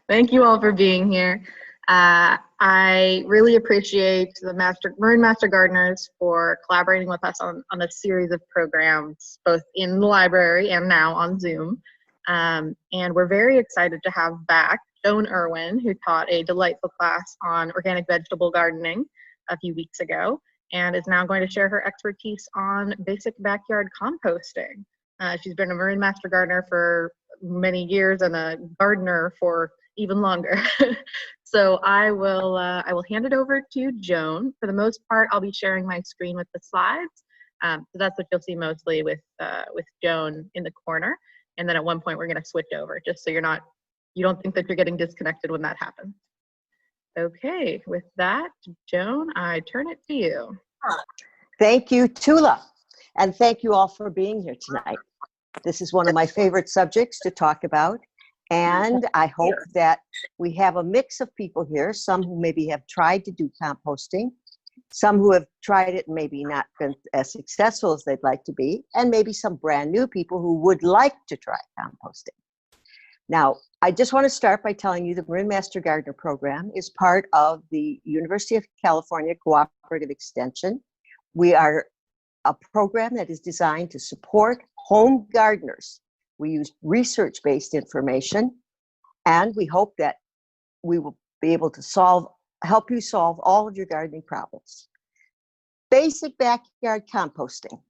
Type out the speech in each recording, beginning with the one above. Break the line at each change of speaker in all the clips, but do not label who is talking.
Thank you all for being here. I really appreciate the Marin Master Gardeners for collaborating with us on a series of programs, both in the library and now on Zoom. And we're very excited to have back Joan Irwin, who taught a delightful class on organic vegetable gardening a few weeks ago, and is now going to share her expertise on basic backyard composting. She's been a Marin Master Gardener for many years and a gardener for even longer. So I will hand it over to Joan. For the most part, I'll be sharing my screen with the slides. So that's what you'll see mostly with Joan in the corner. And then at one point we're going to switch over, just so you don't think that you're getting disconnected when that happens. Okay, with that, Joan, I turn it to you.
Thank you, Tula. And thank you all for being here tonight. This is one of my favorite subjects to talk about. And I hope that we have a mix of people here, some who maybe have tried to do composting, some who have tried it and maybe not been as successful as they'd like to be, and maybe some brand new people who would like to try composting. Now, I just want to start by telling you the Marin Master Gardener program is part of the University of California Cooperative Extension. We are a program that is designed to support home gardeners. We use research-based information, and we hope that we will be able to help you solve all of your gardening problems. Basic backyard composting.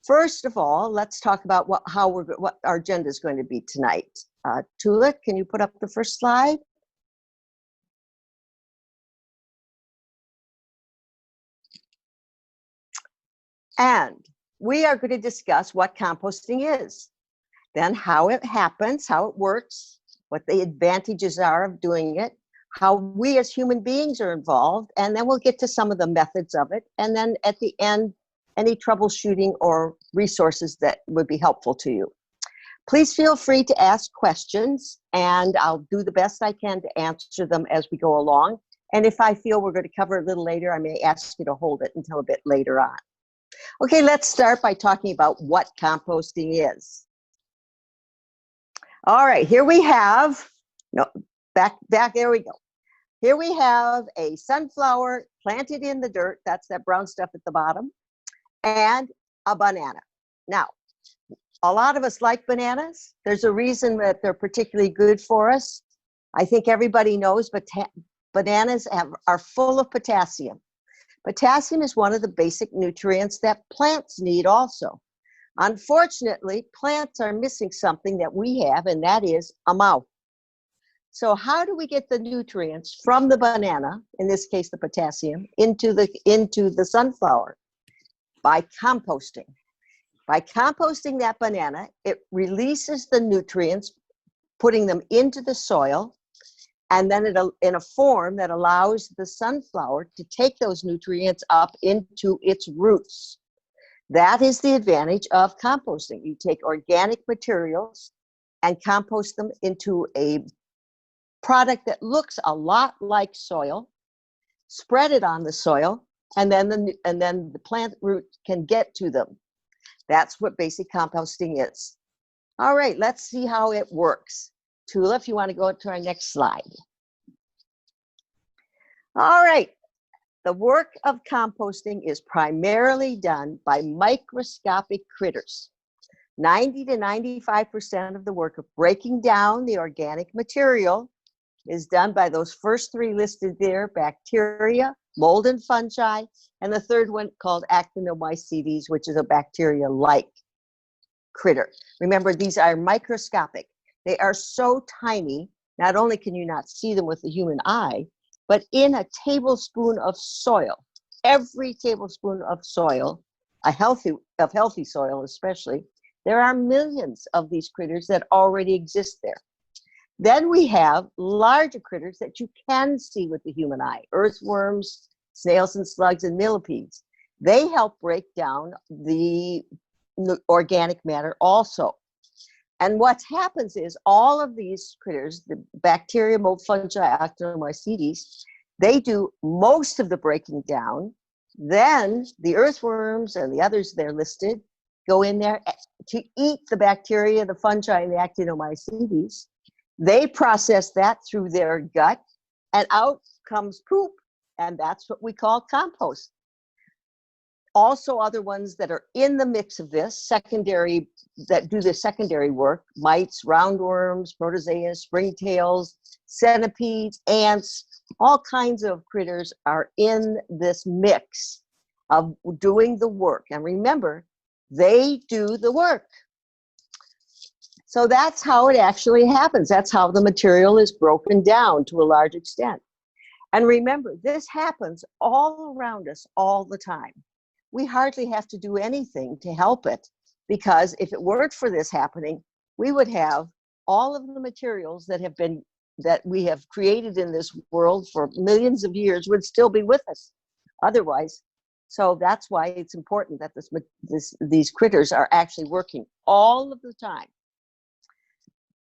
First of all, let's talk about what our agenda is going to be tonight. Tula, can you put up the first slide? And we are going to discuss what composting is, then how it happens, how it works, what the advantages are of doing it, how we as human beings are involved, and then we'll get to some of the methods of it. And then at the end, any troubleshooting or resources that would be helpful to you. Please feel free to ask questions, and I'll do the best I can to answer them as we go along. And if I feel we're going to cover it a little later, I may ask you to hold it until a bit later on. Okay, let's start by talking about what composting is. All right, here we have, back, there we go. Here we have a sunflower planted in the dirt, that's that brown stuff at the bottom, and a banana. Now, a lot of us like bananas. There's a reason that they're particularly good for us. I think everybody knows, but bananas are full of potassium. Potassium is one of the basic nutrients that plants need also. Unfortunately, plants are missing something that we have, and that is a mouth. So how do we get the nutrients from the banana, in this case the potassium, into the sunflower? By composting. By composting that banana, it releases the nutrients, putting them into the soil, and then in a form that allows the sunflower to take those nutrients up into its roots. That is the advantage of composting. You take organic materials and compost them into a product that looks a lot like soil, spread it on the soil, and then the plant root can get to them. That's what basic composting is. All right, let's see how it works. Tula, if you want to go to our next slide. All right, the work of composting is primarily done by microscopic critters. 90 to 95% of the work of breaking down the organic material is done by those first three listed there: bacteria, mold and fungi, and the third one called actinomycetes, which is a bacteria-like critter. Remember, these are microscopic. They are so tiny, not only can you not see them with the human eye, but in a tablespoon of soil, every tablespoon of soil, healthy soil especially, there are millions of these critters that already exist there. Then we have larger critters that you can see with the human eye: earthworms, snails and slugs, and millipedes. They help break down the organic matter also. And what happens is all of these critters, the bacteria, mold, fungi, actinomycetes, they do most of the breaking down. Then the earthworms and the others they're listed go in there to eat the bacteria, the fungi, and the actinomycetes. They process that through their gut, and out comes poop, and that's what we call compost. Also, other ones that are in the mix of this, secondary, that do the secondary work, mites, roundworms, protozoas, springtails, centipedes, ants, all kinds of critters are in this mix of doing the work. And remember, they do the work. So that's how it actually happens. That's how the material is broken down to a large extent. And remember, this happens all around us all the time. We hardly have to do anything to help it, because if it weren't for this happening, we would have all of the materials that we have created in this world for millions of years would still be with us otherwise. So that's why it's important that these critters are actually working all of the time.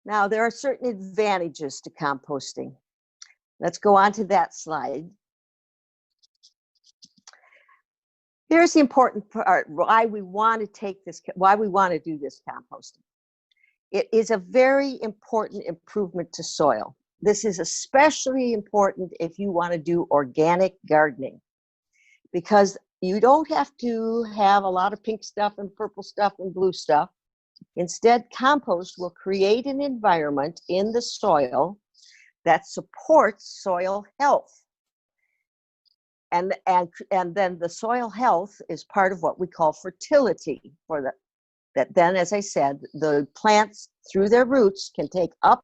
Now, there are certain advantages to composting. Let's go on to that slide. Here's the important part, why we want to do this composting. It is a very important improvement to soil. This is especially important if you want to do organic gardening, because you don't have to have a lot of pink stuff and purple stuff and blue stuff. Instead, compost will create an environment in the soil that supports soil health. And then the soil health is part of what we call fertility, that then, as I said, the plants through their roots can take up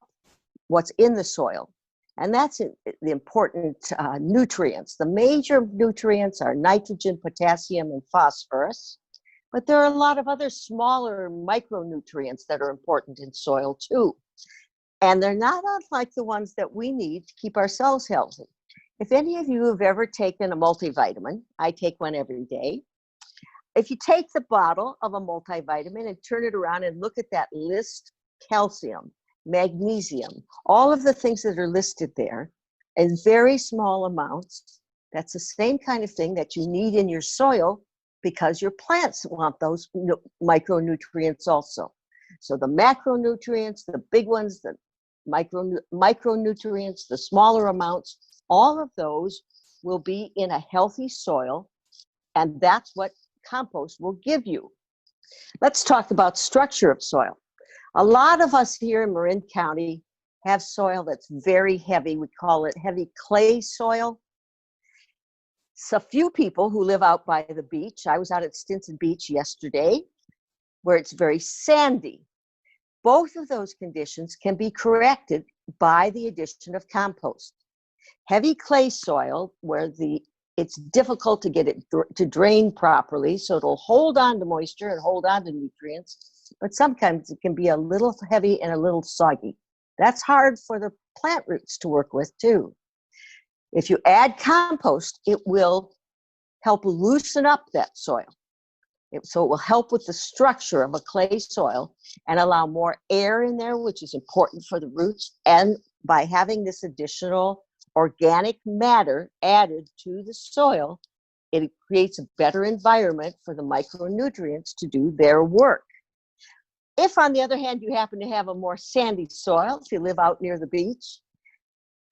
what's in the soil. And that's the important nutrients. The major nutrients are nitrogen, potassium, and phosphorus. But there are a lot of other smaller micronutrients that are important in soil too. And they're not unlike the ones that we need to keep ourselves healthy. If any of you have ever taken a multivitamin, I take one every day. If you take the bottle of a multivitamin and turn it around and look at that list, calcium, magnesium, all of the things that are listed there in very small amounts, that's the same kind of thing that you need in your soil, because your plants want those micronutrients also. So the macronutrients, the big ones, the micronutrients, the smaller amounts, all of those will be in a healthy soil, and that's what compost will give you. Let's talk about structure of soil. A lot of us here in Marin County have soil that's very heavy. We call it heavy clay soil. So few people who live out by the beach. I was out at Stinson Beach yesterday, where it's very sandy. Both of those conditions can be corrected by the addition of compost. Heavy clay soil, where it's difficult to get it to drain properly, so it'll hold on to moisture and hold on to nutrients, but sometimes it can be a little heavy and a little soggy. That's hard for the plant roots to work with too. If you add compost, it will help loosen up that soil. So it will help with the structure of a clay soil and allow more air in there, which is important for the roots. And by having this additional organic matter added to the soil, it creates a better environment for the micronutrients to do their work. If, on the other hand, you happen to have a more sandy soil, if you live out near the beach,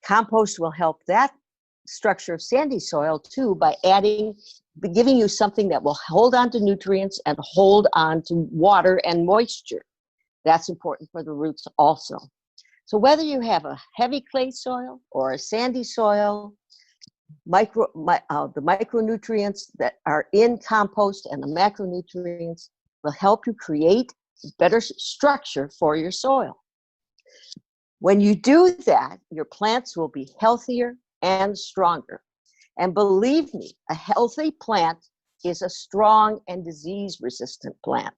compost will help that structure of sandy soil too by giving you something that will hold on to nutrients and hold on to water and moisture. That's important for the roots also. So whether you have a heavy clay soil or a sandy soil, the micronutrients that are in compost and the macronutrients will help you create better structure for your soil. When you do that, your plants will be healthier and stronger. And believe me, a healthy plant is a strong and disease-resistant plant.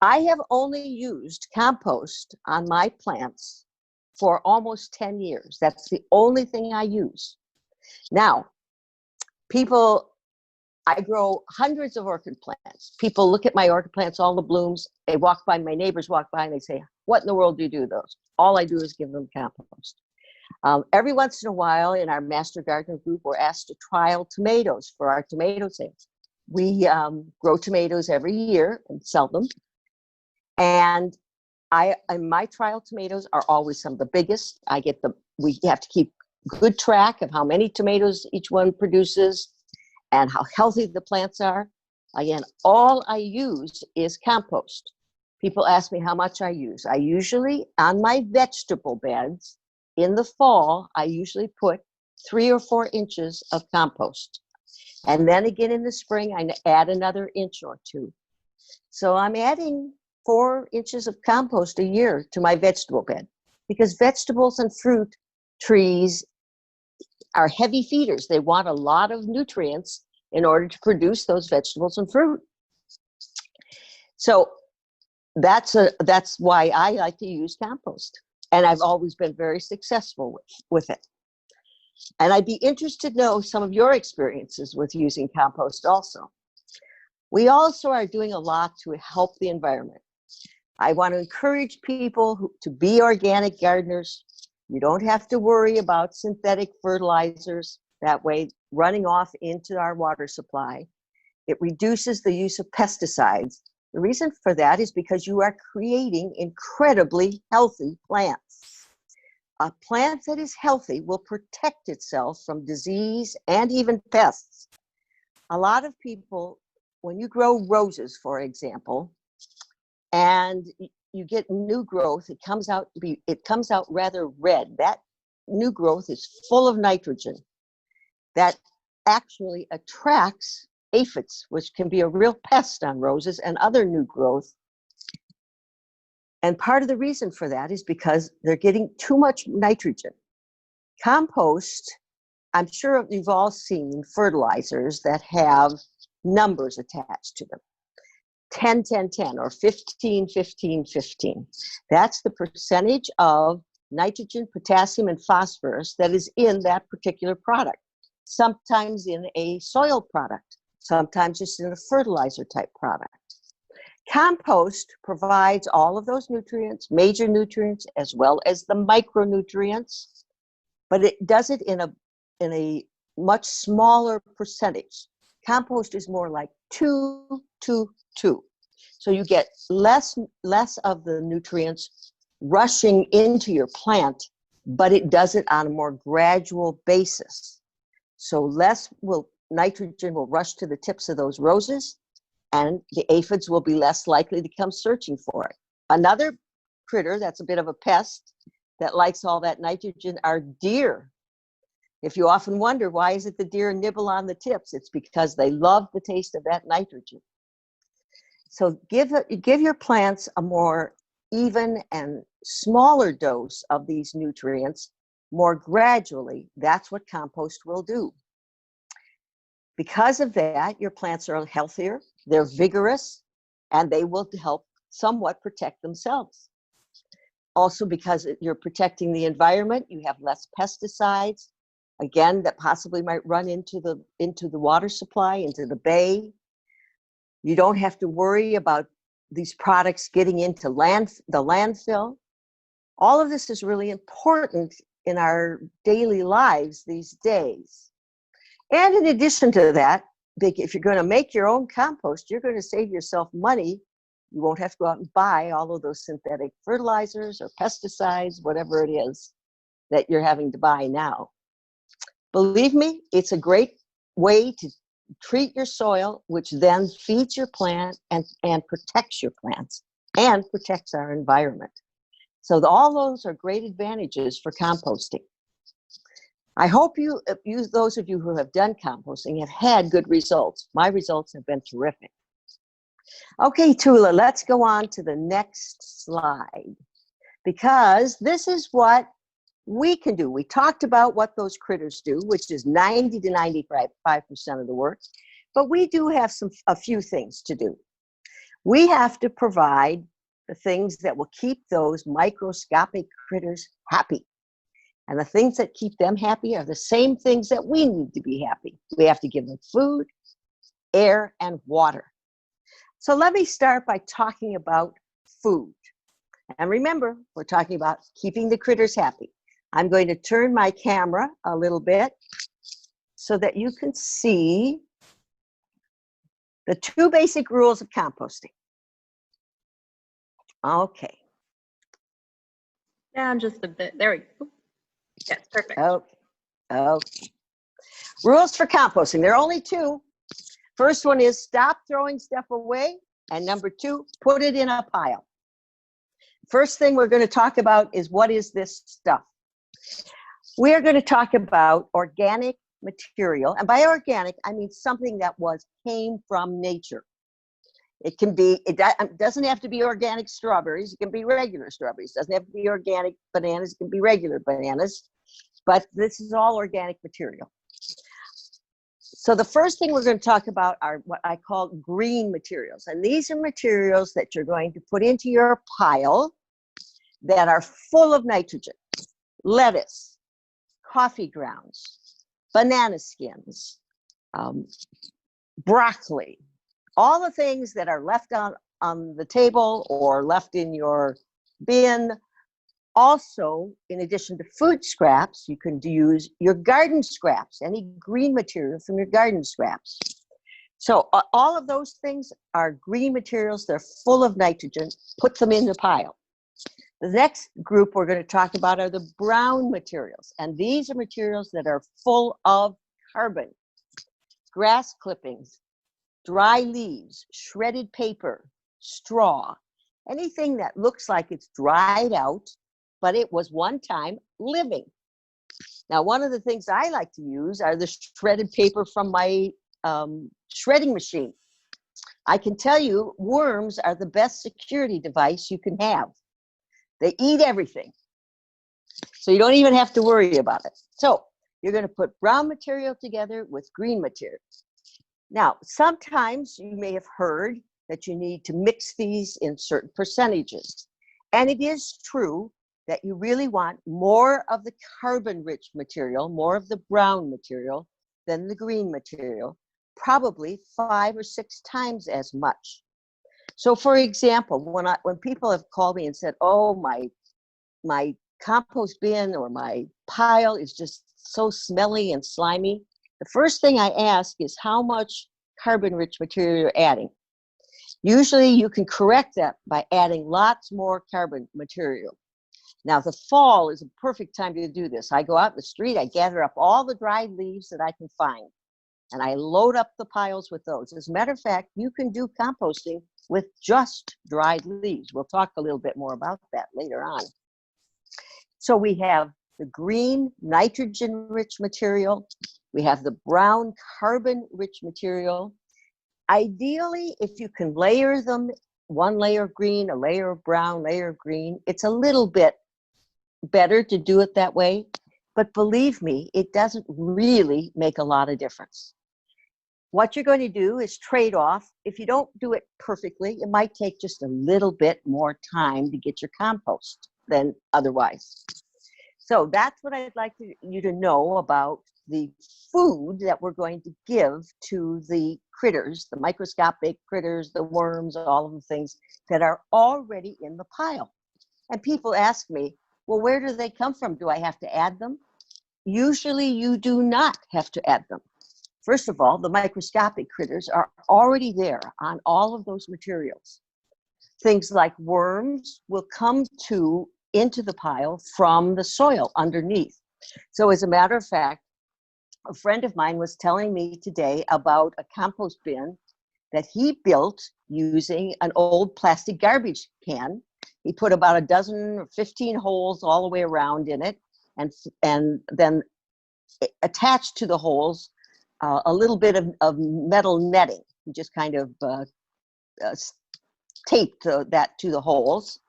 I have only used compost on my plants for almost 10 years. That's the only thing I use. Now, I grow hundreds of orchid plants. People look at my orchid plants, all the blooms. My neighbors walk by and they say, "What in the world do you do those?" All I do is give them compost. Every once in a while in our Master Gardener group, we're asked to trial tomatoes for our tomato sales. We grow tomatoes every year and sell them. And and my trial tomatoes are always some of the biggest. We have to keep good track of how many tomatoes each one produces and how healthy the plants are. Again, all I use is compost. People ask me how much I use. I usually, on my vegetable beds, in the fall, I usually put 3 or 4 inches of compost. And then again in the spring, I add another inch or 2. So I'm adding 4 inches of compost a year to my vegetable bed, because vegetables and fruit trees are heavy feeders. They want a lot of nutrients in order to produce those vegetables and fruit. So that's why I like to use compost. And I've always been very successful with it. And I'd be interested to know some of your experiences with using compost also. We also are doing a lot to help the environment. I want to encourage people to be organic gardeners. You don't have to worry about synthetic fertilizers that way running off into our water supply. It reduces the use of pesticides. The reason for that is because you are creating incredibly healthy plants. A plant that is healthy will protect itself from disease and even pests. A lot of people, when you grow roses, for example, and you get new growth, it comes out rather red. That new growth is full of nitrogen that actually attracts aphids, which can be a real pest on roses and other new growth. And part of the reason for that is because they're getting too much nitrogen. Compost, I'm sure you've all seen fertilizers that have numbers attached to them. 10, 10, 10, or 15, 15, 15. That's the percentage of nitrogen, potassium, and phosphorus that is in that particular product. Sometimes in a soil product, sometimes just in a fertilizer type product. Compost provides all of those nutrients, major nutrients, as well as the micronutrients, but it does it in a much smaller percentage. Compost is more like 2, 2, 2. So you get less of the nutrients rushing into your plant, but it does it on a more gradual basis. So nitrogen will rush to the tips of those roses, and the aphids will be less likely to come searching for it. Another critter that's a bit of a pest that likes all that nitrogen are deer. If you often wonder, why is it the deer nibble on the tips? It's because they love the taste of that nitrogen. So give your plants a more even and smaller dose of these nutrients more gradually. That's what compost will do. Because of that, your plants are healthier, they're vigorous, and they will help somewhat protect themselves. Also, because you're protecting the environment, you have less pesticides, again, that possibly might run into the water supply, into the bay. You don't have to worry about these products getting into the landfill. All of this is really important in our daily lives these days. And in addition to that, if you're going to make your own compost, you're going to save yourself money. You won't have to go out and buy all of those synthetic fertilizers or pesticides, whatever it is that you're having to buy now. Believe me, it's a great way to treat your soil, which then feeds your plant and protects your plants and protects our environment. So all those are great advantages for composting. I hope those of you who have done composting have had good results. My results have been terrific. Okay, Tula, let's go on to the next slide, because this is what we can do. We talked about what those critters do, which is 90 to 95% of the work, but we do have a few things to do. We have to provide the things that will keep those microscopic critters happy. And the things that keep them happy are the same things that we need to be happy. We have to give them food, air, and water. So let me start by talking about food. And remember, we're talking about keeping the critters happy. I'm going to turn my camera a little bit so that you can see the 2 basic rules of composting. Okay.
Down just a bit. There we go. Yes, perfect.
Okay. Okay. Rules for composting. There are only two. First one is stop throwing stuff away. And number two, put it in a pile. First thing we're going to talk about is what is this stuff? We are going to talk about organic material. And by organic, I mean something that came from nature. It can be, it doesn't have to be organic strawberries. It can be regular strawberries. It doesn't have to be organic bananas. It can be regular bananas. But this is all organic material. So the first thing we're going to talk about are what I call green materials. And these are materials that you're going to put into your pile that are full of nitrogen. Lettuce, coffee grounds, banana skins, broccoli, all the things that are left on the table or left in your bin. Also, in addition to food scraps, you can use your garden scraps, any green material from your garden scraps. So all of those things are green materials. They're full of nitrogen. Put them in the pile. The next group we're going to talk about are the brown materials. And these are materials that are full of carbon. Grass clippings, dry leaves, shredded paper, straw, anything that looks like it's dried out, but it was one time living. Now, one of the things I like to use are the shredded paper from my shredding machine. I can tell you, worms are the best security device you can have. They eat everything. So you don't even have to worry about it. So you're going to put brown material together with green material. Now, sometimes you may have heard that you need to mix these in certain percentages. And it is true that you really want more of the carbon-rich material, more of the brown material than the green material, probably 5 or 6 times as much. So for example, when people have called me and said, oh, my compost bin or my pile is just so smelly and slimy, the first thing I ask is how much carbon-rich material you're adding. Usually you can correct that by adding lots more carbon material. Now, the fall is a perfect time to do this. I go out in the street, I gather up all the dried leaves that I can find, and I load up the piles with those. As a matter of fact, you can do composting with just dried leaves. We'll talk a little bit more about that later on. So we have the green nitrogen-rich material. We have the brown carbon-rich material. Ideally, if you can layer them, one layer of green, a layer of brown, layer of green, it's a little bit better to do it that way. But believe me, it doesn't really make a lot of difference. What you're going to do is trade off. If you don't do it perfectly, it might take just a little bit more time to get your compost than otherwise. So that's what I'd like you to know about the food that we're going to give to the critters, the microscopic critters, the worms, all of the things that are already in the pile. And people ask me, well, where do they come from? Do I have to add them? Usually you do not have to add them. First of all, the microscopic critters are already there on all of those materials. Things like worms will come into the pile from the soil underneath. So as a matter of fact, a friend of mine was telling me today about a compost bin that he built using an old plastic garbage can. He put about a dozen or 15 holes all the way around in it, and then attached to the holes a little bit of metal netting. He just kind of taped that to the holes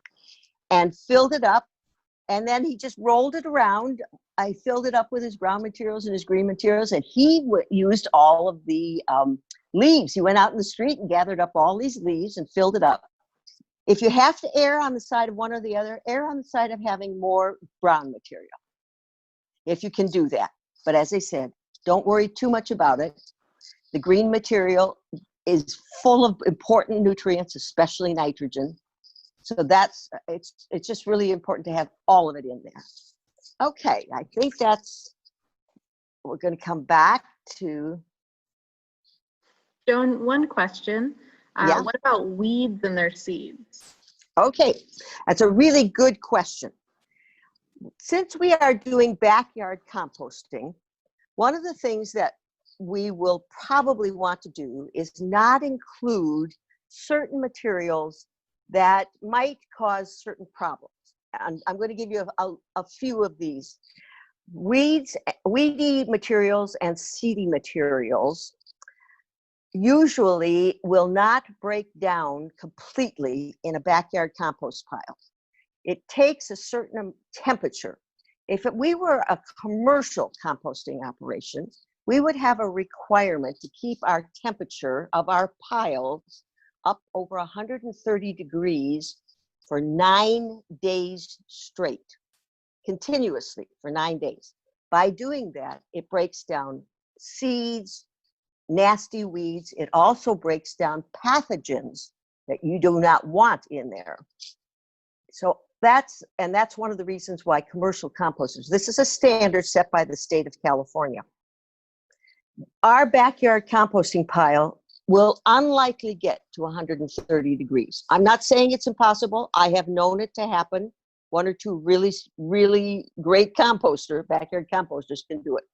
and filled it up, and then he just rolled it around. I filled it up with his brown materials and his green materials, and he used all of the leaves. He went out in the street and gathered up all these leaves and filled it up. If you have to err on the side of one or the other, err on the side of having more brown material, if you can do that. But as I said, don't worry too much about it. The green material is full of important nutrients, especially nitrogen. So it's just really important to have all of it in there. Okay, I think we're going to come back to.
Joan, one question.
Yeah.
What about weeds and their seeds?
Okay, that's a really good question. since we are doing backyard composting, one of the things that we will probably want to do is not include certain materials that might cause certain problems. And I'm going to give you a few of these. Weedy materials and seedy materials usually will not break down completely in a backyard compost pile. It takes a certain temperature. If we were a commercial composting operation, we would have a requirement to keep our temperature of our piles up over 130 degrees for 9 days straight, continuously for 9 days. By doing that, it breaks down seeds, nasty weeds. It also breaks down pathogens that you do not want in there. So that's one of the reasons why commercial composters, this is a standard set by the state of California. Our backyard composting pile will unlikely get to 130 degrees. I'm not saying it's impossible. I have known it to happen. One or two really, really great backyard composters can do it.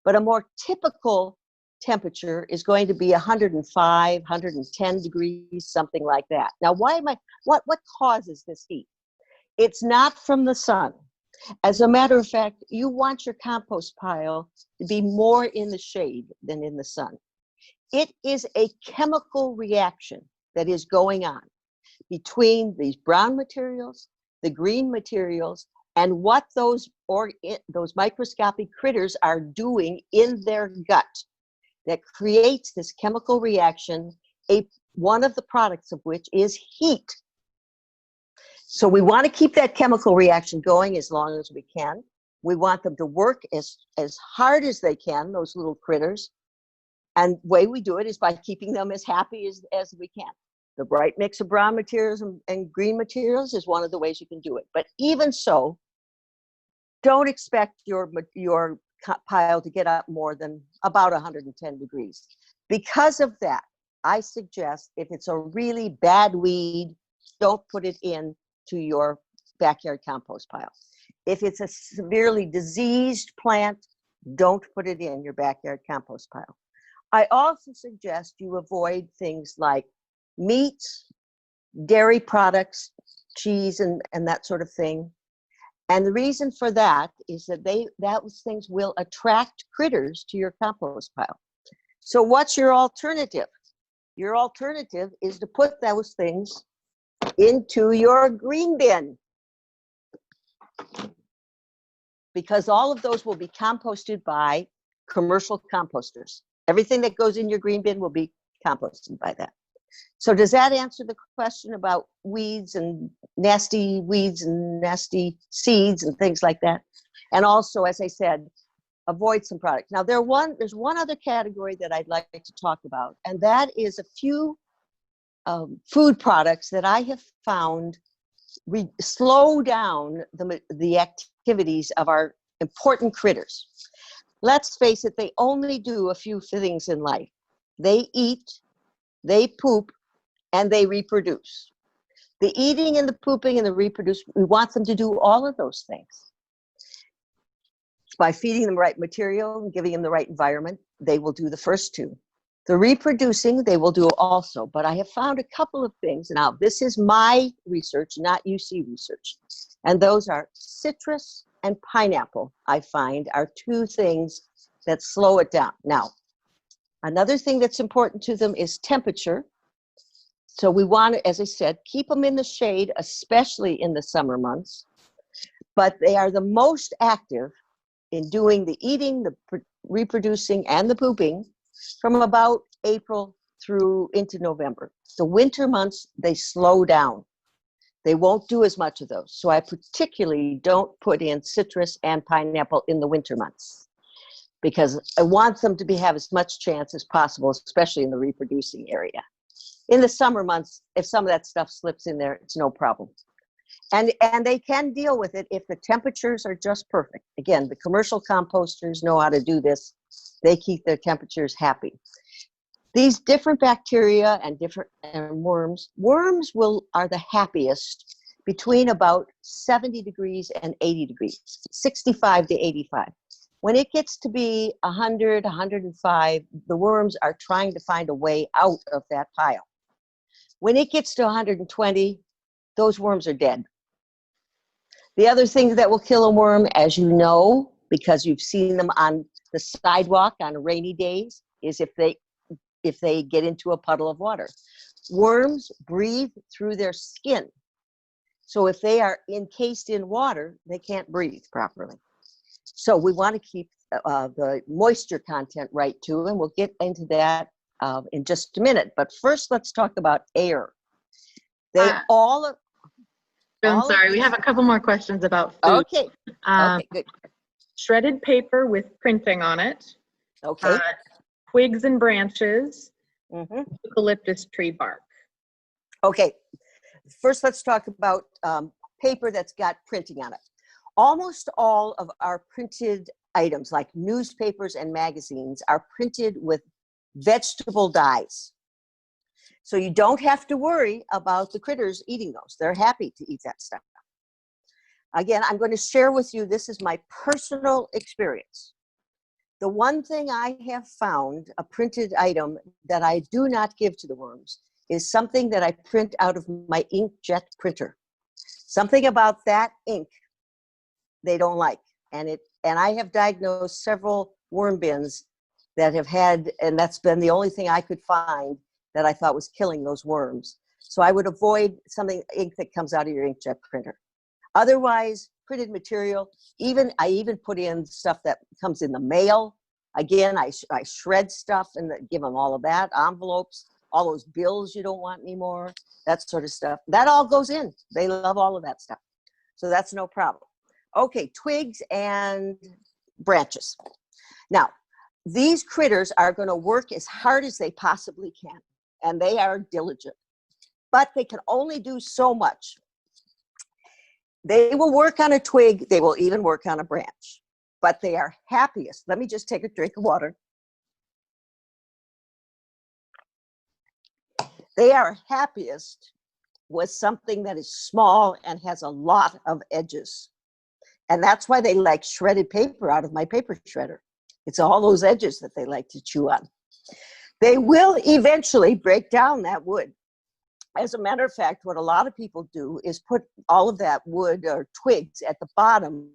But a more typical temperature is going to be 105, 110 degrees, something like that. Now, what causes this heat? It's not from the sun. As a matter of fact, you want your compost pile to be more in the shade than in the sun. It is a chemical reaction that is going on between these brown materials, the green materials, and what those microscopic critters are doing in their gut that creates this chemical reaction, one of the products of which is heat. So we want to keep that chemical reaction going as long as we can. We want them to work as hard as they can, those little critters. And the way we do it is by keeping them as happy as we can. The right mix of brown materials and green materials is one of the ways you can do it. But even so, don't expect your pile to get up more than about 110 degrees. Because of that, I suggest if it's a really bad weed, don't put it in to your backyard compost pile. If it's a severely diseased plant, don't put it in your backyard compost pile. I also suggest you avoid things like meats, dairy products, cheese, and that sort of thing. And the reason for that is that those things will attract critters to your compost pile. So what's your alternative? Your alternative is to put those things into your green bin, because all of those will be composted by commercial composters. Everything that goes in your green bin will be composted by that. So does that answer the question about weeds and nasty seeds and things like that? And also, as I said, avoid some products. Now there's one other category that I'd like to talk about, and that is a few food products that I have found slow down the activities of our important critters. Let's face it, they only do a few things in life. They eat, they poop, and they reproduce. The eating and the pooping and the reproduce, we want them to do all of those things. By feeding them right material and giving them the right environment, they will do the first two. The reproducing, they will do also. But I have found a couple of things. Now, this is my research, not UC research. And those are citrus and pineapple, I find, are two things that slow it down. Now, another thing that's important to them is temperature. So we want to, as I said, keep them in the shade, especially in the summer months. But they are the most active in doing the eating, the reproducing, and the pooping from about April through into November. The winter months, they slow down. They won't do as much of those. So I particularly don't put in citrus and pineapple in the winter months, because I want them to have as much chance as possible, especially in the reproducing area. In the summer months, if some of that stuff slips in there, it's no problem. And they can deal with it if the temperatures are just perfect. Again, the commercial composters know how to do this. They keep their temperatures happy. These different bacteria and different worms are the happiest between about 70 degrees and 80 degrees, 65 to 85. When it gets to be 100, 105, the worms are trying to find a way out of that pile. When it gets to 120, those worms are dead. The other thing that will kill a worm, as you know, because you've seen them on the sidewalk on rainy days, is if they get into a puddle of water. Worms breathe through their skin. So if they are encased in water, they can't breathe properly. So we want to keep the moisture content right too, and we'll get into that in just a minute. But first, let's talk about air.
I'm sorry, we have a couple more questions about food.
Okay, okay, good.
Shredded paper with printing on it.
Okay.
Twigs and branches. Eucalyptus tree bark.
Okay, first let's talk about paper that's got printing on it. Almost all of our printed items, like newspapers and magazines, are printed with vegetable dyes. So you don't have to worry about the critters eating those. They're happy to eat that stuff. Again, I'm going to share with you, this is my personal experience. The one thing I have found, a printed item that I do not give to the worms, is something that I print out of my inkjet printer. Something about that ink they don't like. And I have diagnosed several worm bins that have had, and that's been the only thing I could find that I thought was killing those worms. So I would avoid ink that comes out of your inkjet printer. Otherwise, printed material, I even put in stuff that comes in the mail. Again, I shred stuff and give them all of that, envelopes, all those bills you don't want anymore, that sort of stuff. That all goes in. They love all of that stuff. So that's no problem. Okay, twigs and branches. Now, these critters are going to work as hard as they possibly can, and they are diligent, but they can only do so much. They will work on a twig, they will even work on a branch, but they are happiest. Let me just take a drink of water. They are happiest with something that is small and has a lot of edges. And that's why they like shredded paper out of my paper shredder. It's all those edges that they like to chew on. They will eventually break down that wood. As a matter of fact, what a lot of people do is put all of that wood or twigs at the bottom.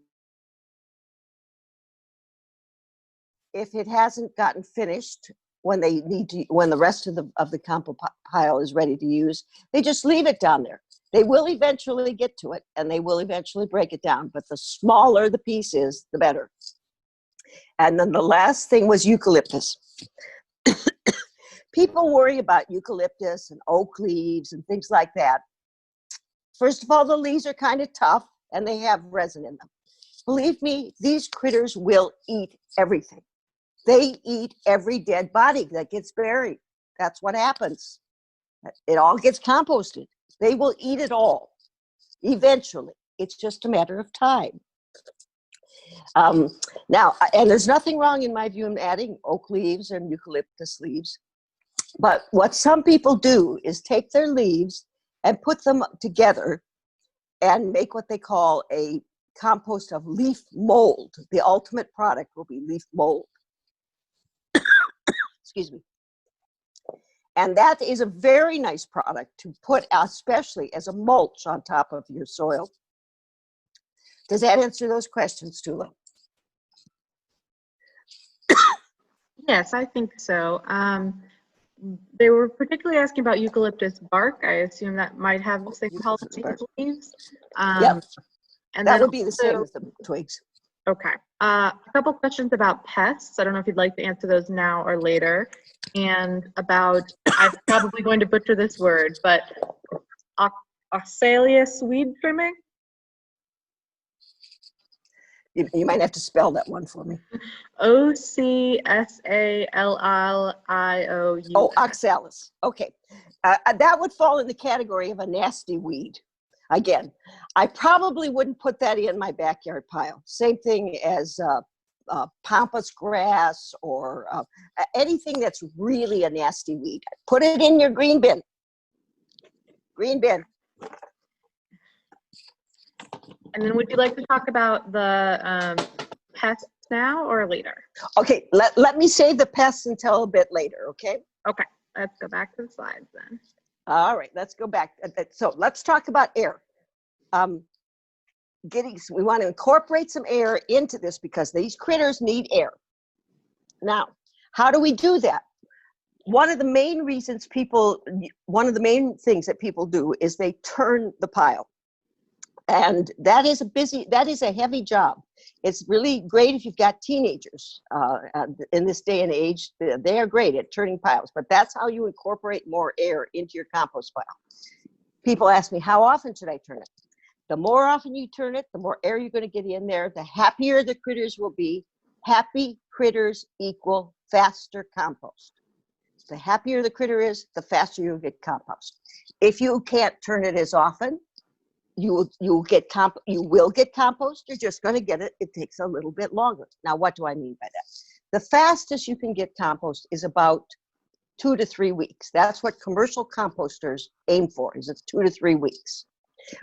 If it hasn't gotten finished, when the rest of the compost pile is ready to use, they just leave it down there. They will eventually get to it, and they will eventually break it down, but the smaller the piece is, the better. And then the last thing was eucalyptus. People worry about eucalyptus and oak leaves and things like that. First of all, the leaves are kind of tough, and they have resin in them. Believe me, these critters will eat everything. They eat every dead body that gets buried. That's what happens. It all gets composted. They will eat it all, eventually. It's just a matter of time. Now, and there's nothing wrong, in my view, in adding oak leaves and eucalyptus leaves. But what some people do is take their leaves and put them together and make what they call a compost of leaf mold. The ultimate product will be leaf mold. Excuse me. And that is a very nice product to put, especially as a mulch on top of your soil. Does that answer those questions, Tula?
Yes, I think so. They were particularly asking about eucalyptus bark. I assume that might have the same policy as leaves.
Yep.
And
that
then
would be the same with the twigs.
Okay. A couple questions about pests. I don't know if you'd like to answer those now or later. And about, I'm probably going to butcher this word, but Oxalis weed trimming?
You might have to spell that one for me.
Oxaliou.
Oh, oxalis. Okay. That would fall in the category of a nasty weed. Again, I probably wouldn't put that in my backyard pile. Same thing as pampas grass or anything that's really a nasty weed. Put it in your green bin. Green bin.
And then would you like to talk about the pests now or later?
Okay, let me save the pests until a bit later, okay?
Okay, let's go back to the slides then.
All right, let's go back. So let's talk about air. We want to incorporate some air into this because these critters need air. Now, how do we do that? One of the main things that people do is they turn the pile. And that is a heavy job. It's really great if you've got teenagers in this day and age. They are great at turning piles, but that's how you incorporate more air into your compost pile. People ask me, how often should I turn it? The more often you turn it, the more air you're going to get in there, the happier the critters will be. Happy critters equal faster compost. The happier the critter is, the faster you'll get compost. If you can't turn it as often, you will get compost. You're just going to get it. It takes a little bit longer. Now, what do I mean by that? The fastest you can get compost is about 2 to 3 weeks. That's what commercial composters aim for, is it's 2 to 3 weeks.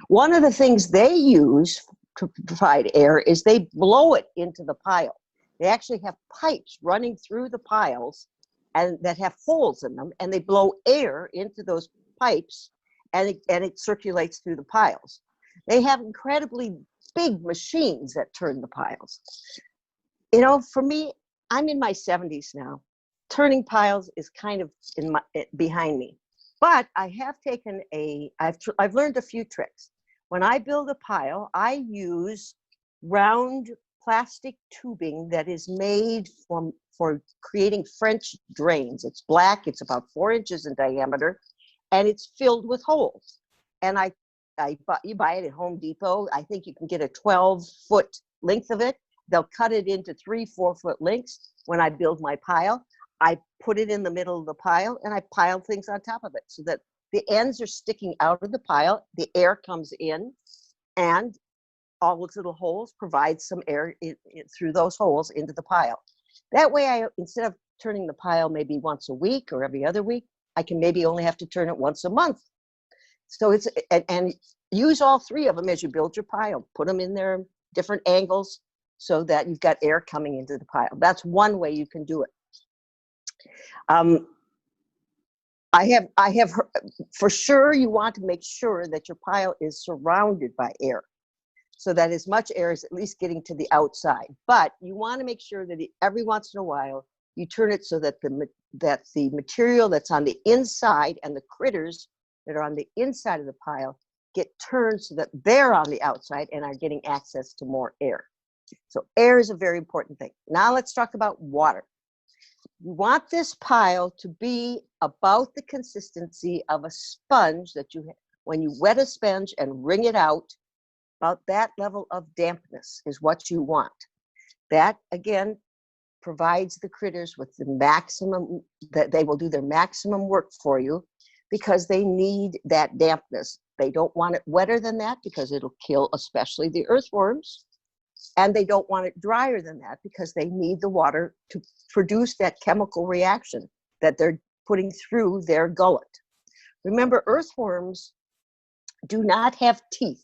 One of the things they use to provide air is they blow it into the pile. They actually have pipes running through the piles and that have holes in them, and they blow air into those pipes, and it circulates through the piles. They have incredibly big machines that turn the piles. You know, for me, I'm in my 70s now. Turning piles is kind of behind me. But I have I've learned a few tricks. When I build a pile, I use round plastic tubing that is made for creating French drains. It's black, it's about 4 inches in diameter, and it's filled with holes. And you buy it at Home Depot. I think you can get a 12-foot length of it. They'll cut it into 3-4 foot lengths. When I build my pile, I put it in the middle of the pile and I pile things on top of it so that the ends are sticking out of the pile, the air comes in, and all those little holes provide some air through those holes into the pile. That way, instead of turning the pile maybe once a week or every other week, I can maybe only have to turn it once a month. So and use all 3 of them as you build your pile. Put them in their different angles so that you've got air coming into the pile. That's one way you can do it. I have heard, for sure, you want to make sure that your pile is surrounded by air, so that as much air is at least getting to the outside. But you want to make sure that every once in a while you turn it so that the material that's on the inside and the critters that are on the inside of the pile get turned so that they're on the outside and are getting access to more air. So air is a very important thing. Now let's talk about water. You want this pile to be about the consistency of a sponge when you wet a sponge and wring it out, about that level of dampness is what you want. That, again, provides the critters with the maximum, that they will do their maximum work for you because they need that dampness. They don't want it wetter than that because it'll kill especially the earthworms. And they don't want it drier than that because they need the water to produce that chemical reaction that they're putting through their gullet. Remember, earthworms do not have teeth.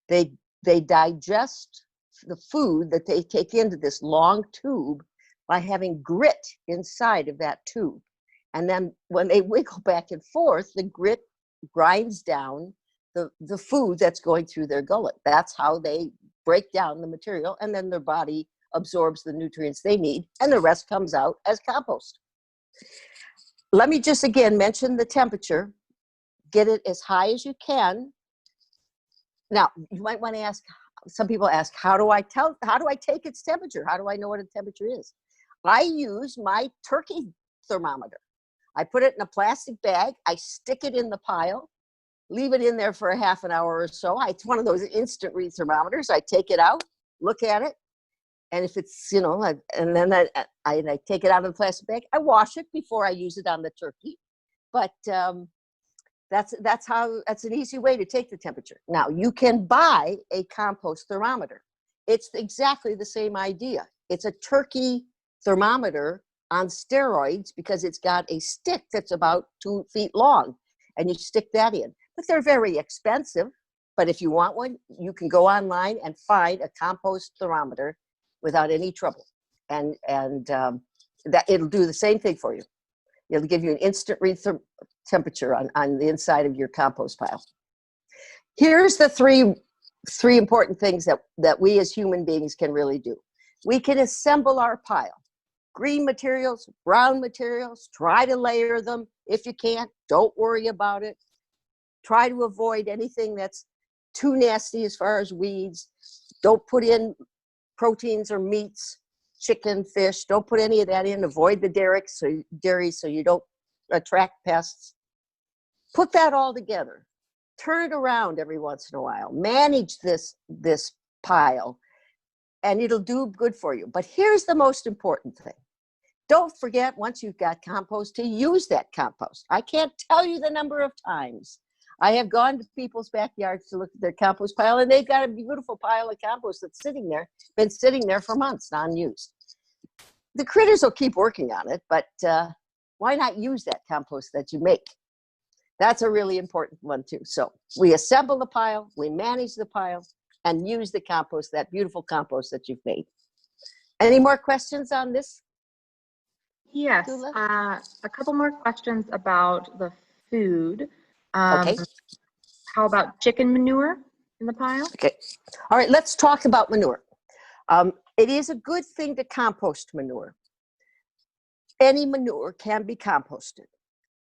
They digest the food that they take into this long tube by having grit inside of that tube. And then when they wiggle back and forth, the grit grinds down the food that's going through their gullet. That's how they break down the material, and then their body absorbs the nutrients they need, and the rest comes out as compost. Let me just again mention the temperature. Get it as high as you can. Now, you might want to ask, some people ask, how do I take its temperature? How do I know what a temperature is? I use my turkey thermometer. I put it in a plastic bag, I stick it in the pile, leave it in there for a half an hour or so. It's one of those instant read thermometers. I take it out, look at it, and if it's, and then I take it out of the plastic bag. I wash it before I use it on the turkey. But that's an easy way to take the temperature. Now, you can buy a compost thermometer. It's exactly the same idea. It's a turkey thermometer on steroids because it's got a stick that's about 2 feet long, and you stick that in. But they're very expensive. But if you want one, you can go online and find a compost thermometer without any trouble. And that it'll do the same thing for you. It'll give you an instant read temperature on the inside of your compost pile. Here's the three important things that we as human beings can really do. We can assemble our pile. Green materials, brown materials, try to layer them. If you can't, don't worry about it. Try to avoid anything that's too nasty as far as weeds. Don't put in proteins or meats, chicken, fish. Don't put any of that in. Avoid the dairy so you don't attract pests. Put that all together. Turn it around every once in a while. Manage this pile, and it'll do good for you. But here's the most important thing. Don't forget, once you've got compost, to use that compost. I can't tell you the number of times I have gone to people's backyards to look at their compost pile, and they've got a beautiful pile of compost that's been sitting there for months, non-used. The critters will keep working on it, but why not use that compost that you make? That's a really important one too. So we assemble the pile, we manage the pile, and use the compost, that beautiful compost that you've made. Any more questions on this?
Yes, a couple more questions about the food.
Okay.
How about chicken manure in the pile?
Okay. All right, let's talk about manure. It is a good thing to compost manure. Any manure can be composted.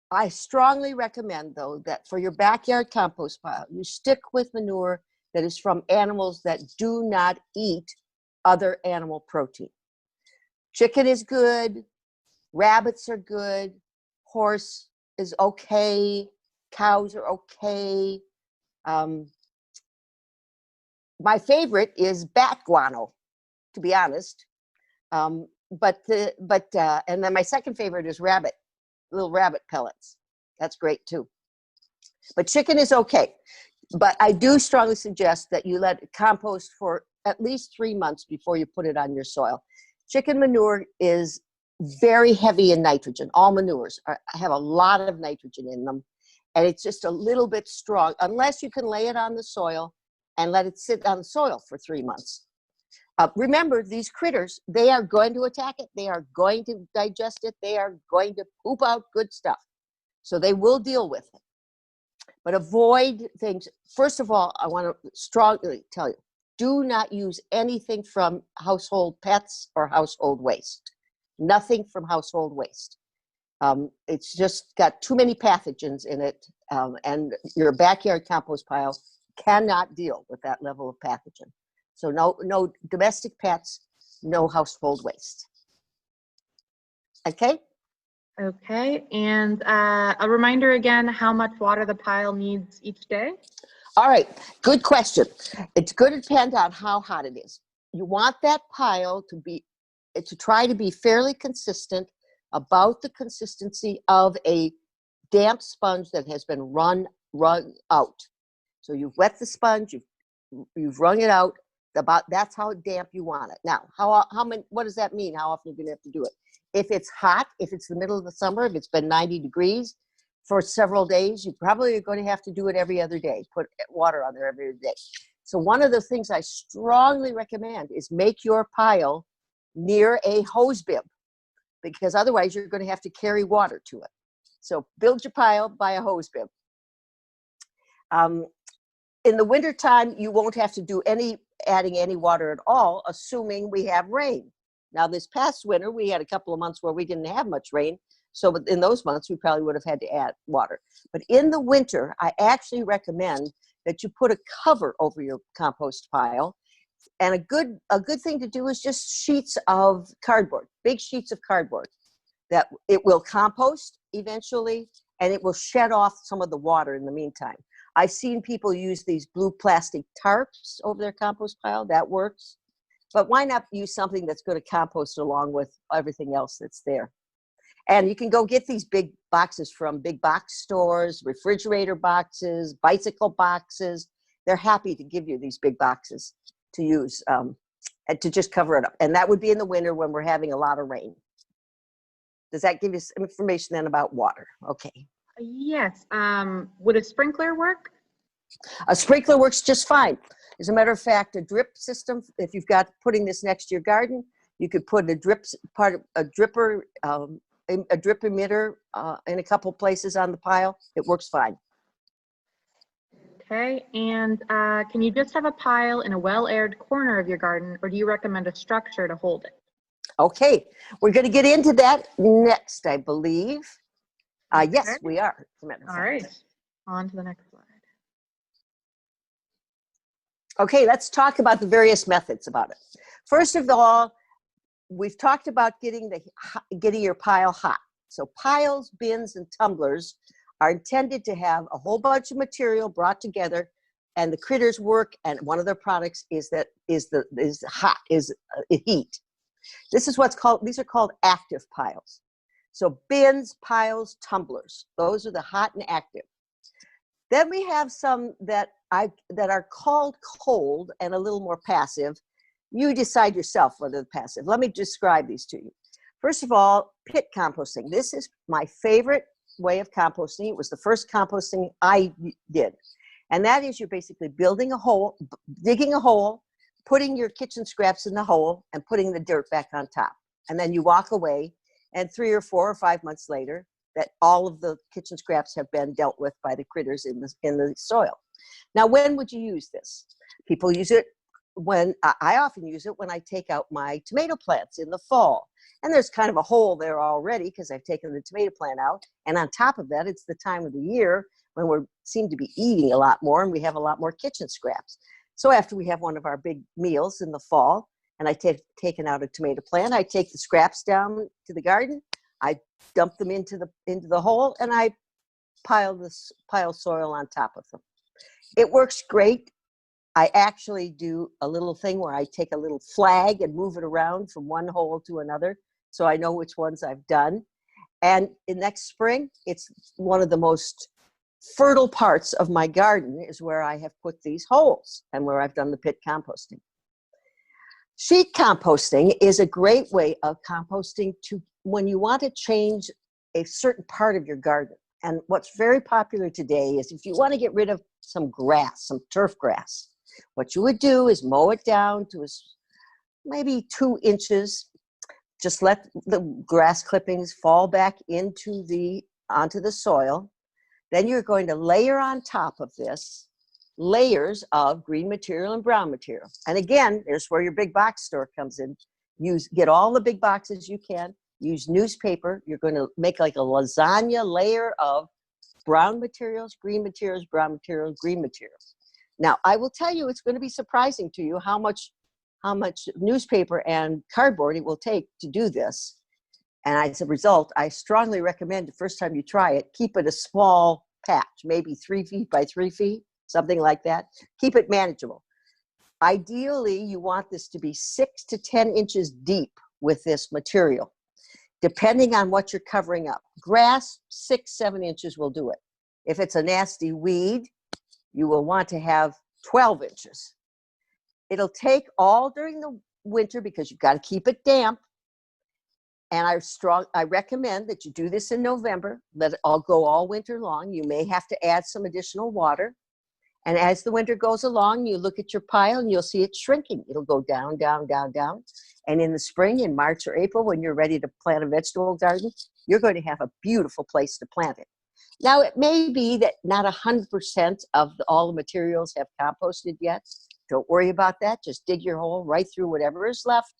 I strongly recommend, though, that for your backyard compost pile, you stick with manure that is from animals that do not eat other animal protein. Chicken is good. Rabbits are good. Horse is okay. Cows are okay. My favorite is bat guano, to be honest. And then my second favorite is little rabbit pellets. That's great too. But chicken is okay. But I do strongly suggest that you let it compost for at least 3 months before you put it on your soil. Chicken manure is very heavy in nitrogen. All manures have a lot of nitrogen in them. And it's just a little bit strong, unless you can lay it on the soil and let it sit on the soil for 3 months. Remember, these critters, they are going to attack it. They are going to digest it. They are going to poop out good stuff. So they will deal with it. But avoid things. First of all, I want to strongly tell you, do not use anything from household pets or household waste. Nothing from household waste. It's just got too many pathogens in it, and your backyard compost pile cannot deal with that level of pathogen. So no domestic pets, no household waste. Okay?
Okay, and a reminder again, how much water the pile needs each day?
All right, good question. It's going to depend on how hot it is. You want that pile to try to be fairly consistent, about the consistency of a damp sponge that has been run out. So you've wet the sponge, you've wrung it out. That's how damp you want it. Now, what does that mean? How often are you going to have to do it? If it's hot, if it's the middle of the summer, if it's been 90 degrees for several days, you probably are going to have to do it every other day. Put water on there every other day. So one of the things I strongly recommend is make your pile near a hose bib, because otherwise you're going to have to carry water to it. So build your pile by a hose bib. In the wintertime, you won't have to do adding any water at all, assuming we have rain. Now, this past winter, we had a couple of months where we didn't have much rain. So in those months, we probably would have had to add water. But in the winter, I actually recommend that you put a cover over your compost pile. And a good thing to do is just sheets of cardboard, big sheets of cardboard, that it will compost eventually, and it will shed off some of the water in the meantime. I've seen people use these blue plastic tarps over their compost pile. That works. But why not use something that's going to compost along with everything else that's there? And you can go get these big boxes from big box stores, refrigerator boxes, bicycle boxes. They're happy to give you these big boxes to use and to just cover it up. And that would be in the winter when we're having a lot of rain. Does that give you some information then about water? Okay.
Yes. Would a sprinkler work?
A sprinkler works just fine. As a matter of fact, a drip system, if you've got putting this next to your garden, you could put a drip emitter in a couple places on the pile. It works fine.
Okay, and can you just have a pile in a well-aired corner of your garden, or do you recommend a structure to hold it?
Okay, we're going to get into that next, I believe. Yes,
Okay.
we are. As a matter of
All
fact.
right, on to the next slide.
Okay, let's talk about the various methods about it. First of all, we've talked about getting your pile hot. So piles, bins, and tumblers are intended to have a whole bunch of material brought together, and the critters work. And one of their products is heat. This is what's called. These are called active piles. So bins, piles, tumblers. Those are the hot and active. Then we have some that are called cold and a little more passive. You decide yourself whether they're passive. Let me describe these to you. First of all, pit composting. This is my favorite way of composting. It was the first composting I did. And that is you're basically building a hole, digging a hole, putting your kitchen scraps in the hole, and putting the dirt back on top. And then you walk away, and 3 or 4 or 5 months later, that all of the kitchen scraps have been dealt with by the critters in the soil. Now, when would you use this? People use it when, I often use it when I take out my tomato plants in the fall. And there's kind of a hole there already because I've taken the tomato plant out. And on top of that, it's the time of the year when we seem to be eating a lot more and we have a lot more kitchen scraps. So after we have one of our big meals in the fall, and I taken out a tomato plant, I take the scraps down to the garden, I dump them into the hole, and I pile soil on top of them. It works great. I actually do a little thing where I take a little flag and move it around from one hole to another, so I know which ones I've done. And in next spring, it's one of the most fertile parts of my garden is where I have put these holes and where I've done the pit composting. Sheet composting is a great way of composting when you want to change a certain part of your garden. And what's very popular today is if you want to get rid of some grass, some turf grass, what you would do is mow it down to maybe 2 inches. Just let the grass clippings fall back onto the soil. Then you're going to layer on top of this layers of green material and brown material. And again, there's where your big box store comes in. Get all the big boxes you can. Use newspaper. You're going to make like a lasagna layer of brown materials, green materials, brown materials, green materials. Now, I will tell you, it's going to be surprising to you how much newspaper and cardboard it will take to do this. And as a result, I strongly recommend the first time you try it, keep it a small patch, maybe 3 feet by 3 feet, something like that. Keep it manageable. Ideally, you want this to be 6 to 10 inches deep with this material, depending on what you're covering up. Grass, 6, 7 inches will do it. If it's a nasty weed, you will want to have 12 inches. It'll take all during the winter because you've got to keep it damp. And I recommend that you do this in November. Let it all go all winter long. You may have to add some additional water. And as the winter goes along, you look at your pile and you'll see it shrinking. It'll go down, down, down, down. And in the spring, in March or April, when you're ready to plant a vegetable garden, you're going to have a beautiful place to plant it. Now, it may be that not 100% of all the materials have composted yet. Don't worry about that. Just dig your hole right through whatever is left.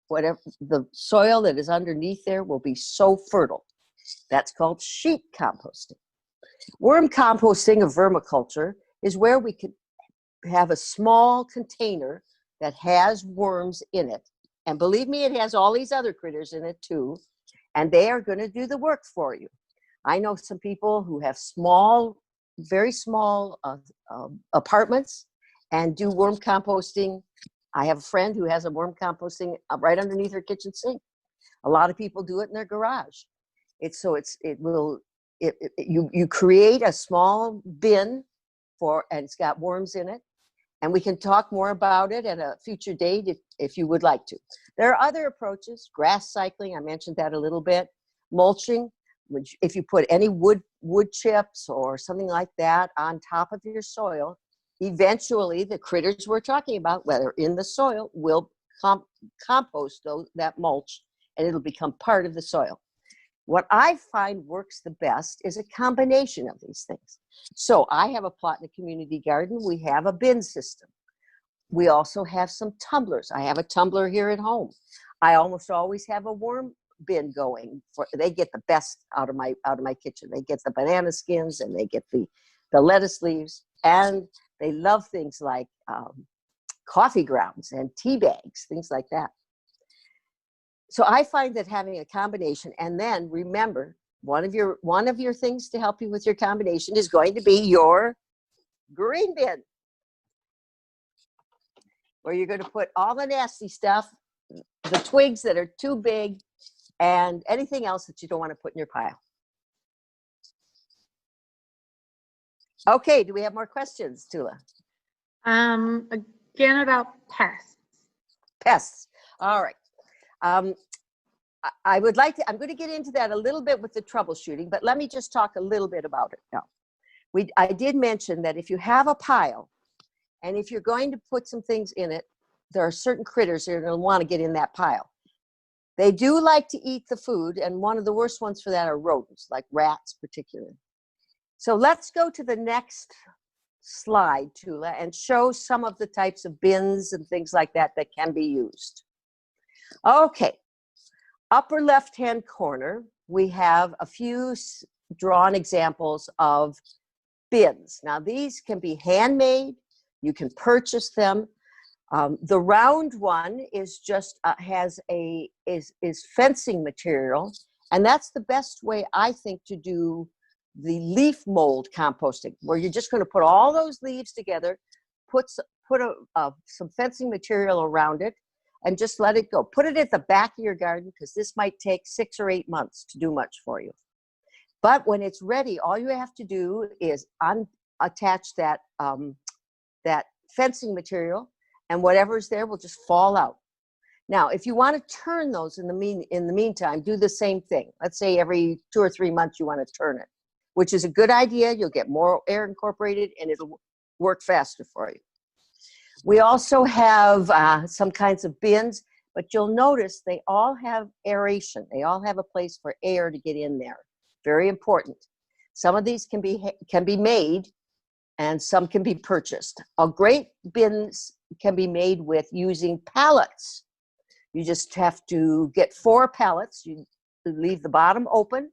Whatever the soil that is underneath there will be so fertile. That's called sheet composting. Worm composting of vermiculture is where we could have a small container that has worms in it. And believe me, it has all these other critters in it too. And they are going to do the work for you. I know some people who have small, very small apartments and do worm composting. I have a friend who has a worm composting right underneath her kitchen sink. A lot of people do it in their garage. You create a small bin and it's got worms in it. And we can talk more about it at a future date if you would like to. There are other approaches, grass cycling, I mentioned that a little bit, mulching. if you put any wood chips or something like that on top of your soil, eventually the critters we're talking about, whether in the soil, will compost that mulch, and it'll become part of the soil. What I find works the best is a combination of these things. So I have a plot in a community garden. We have a bin system. We also have some tumblers. I have a tumbler here at home. I almost always have a worm bin going. They get the best out of my kitchen. They get the banana skins, and they get the lettuce leaves, and they love things like coffee grounds and tea bags, things like that. So I find that having a combination, and then remember, one of your things to help you with your combination is going to be your green bin, where you're going to put all the nasty stuff, the twigs that are too big, and anything else that you don't want to put in your pile. Okay, do we have more questions, Tula?
Again, about pests.
Pests. All right. I'm going to get into that a little bit with the troubleshooting, but let me just talk a little bit about it now. I did mention that if you have a pile, and if you're going to put some things in it, there are certain critters that are going to want to get in that pile. They do like to eat the food, and one of the worst ones for that are rodents, like rats particularly. So let's go to the next slide, Tula, and show some of the types of bins and things like that that can be used. Okay, upper left-hand corner, we have a few drawn examples of bins. Now, these can be handmade. You can purchase them. The round one is just is fencing material, and that's the best way, I think, to do the leaf mold composting, where you're just going to put all those leaves together, put some fencing material around it, and just let it go. Put it at the back of your garden, because this might take 6 or 8 months to do much for you. But when it's ready, all you have to do is attach that fencing material, and whatever's there will just fall out. Now, if you want to turn those in the meantime, do the same thing. Let's say every 2 or 3 months you want to turn it, which is a good idea. You'll get more air incorporated, and it'll work faster for you. We also have some kinds of bins, but you'll notice they all have aeration. They all have a place for air to get in there. Very important. Some of these can be made, and some can be purchased. A great bins can be made with using pallets. You just have to get 4 pallets. You leave the bottom open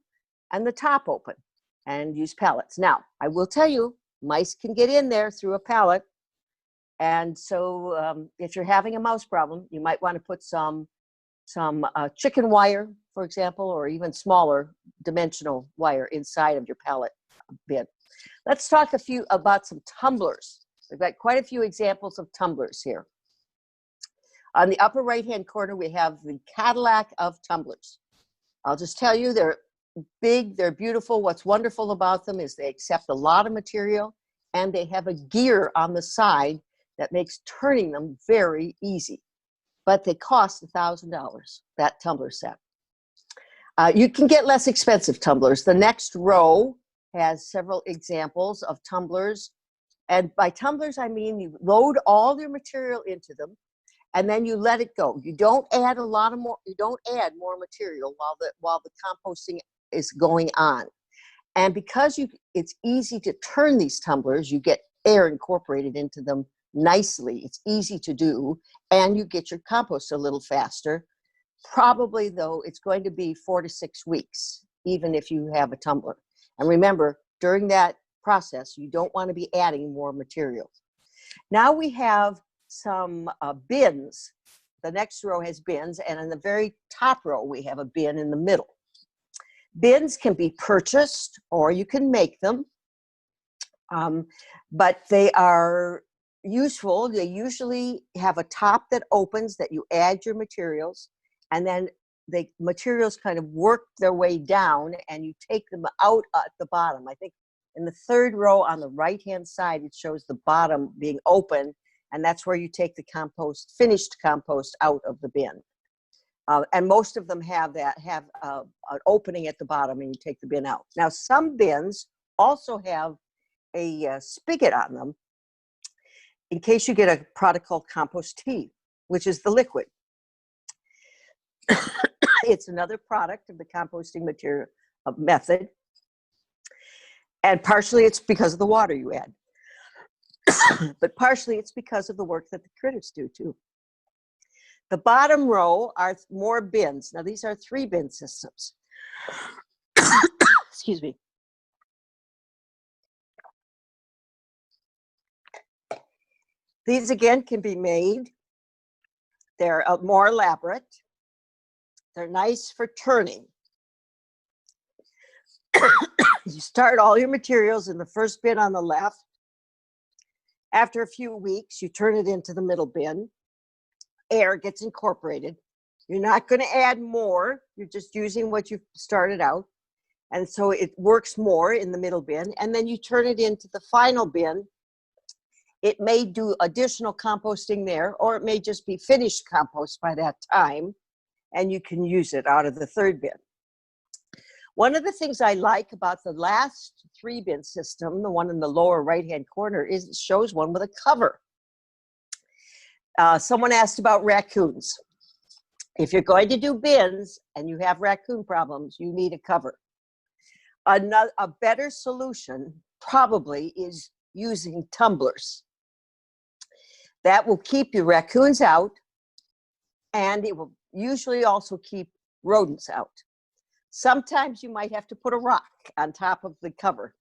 and the top open, and use pallets. Now, I will tell you, mice can get in there through a pallet, and so if you're having a mouse problem, you might want to put some chicken wire, for example, or even smaller dimensional wire inside of your pallet bin. Let's talk about some tumblers. We've got quite a few examples of tumblers here. On the upper right-hand corner, we have the Cadillac of tumblers. I'll just tell you, they're big, they're beautiful. What's wonderful about them is they accept a lot of material, and they have a gear on the side that makes turning them very easy. But they cost $1,000, that tumbler set. You can get less expensive tumblers. The next row has several examples of tumblers. And by tumblers, I mean you load all your material into them, and then you let it go. You don't add more material while the composting is going on. And because it's easy to turn these tumblers, you get air incorporated into them nicely. It's easy to do, and you get your compost a little faster. Probably, though, it's going to be 4 to 6 weeks, even if you have a tumbler. And remember, during that process, you don't want to be adding more material. Now we have some bins. The next row has bins, and in the very top row, we have a bin in the middle. Bins can be purchased, or you can make them, but they are useful. They usually have a top that opens, that you add your materials, and then the materials kind of work their way down, and you take them out at the bottom. I think in the third row on the right-hand side, it shows the bottom being open, and that's where you take the finished compost out of the bin. And most of them have an opening at the bottom, and you take the bin out. Now, some bins also have a spigot on them in case you get a product called compost tea, which is the liquid. It's another product of the composting material method. And partially it's because of the water you add. But partially it's because of the work that the critters do too. The bottom row are more bins. Now these are 3-bin systems. Excuse me. These again can be made. They're more elaborate. They're nice for turning. You start all your materials in the first bin on the left. After a few weeks, you turn it into the middle bin. Air gets incorporated. You're not going to add more. You're just using what you've started out. And so it works more in the middle bin. And then you turn it into the final bin. It may do additional composting there, or it may just be finished compost by that time, and you can use it out of the 3rd bin. One of the things I like about the last 3-bin system, the one in the lower right-hand corner, is it shows one with a cover. Someone asked about raccoons. If you're going to do bins and you have raccoon problems, you need a cover. A better solution probably is using tumblers. That will keep your raccoons out, and it will usually also keep rodents out. Sometimes you might have to put a rock on top of the cover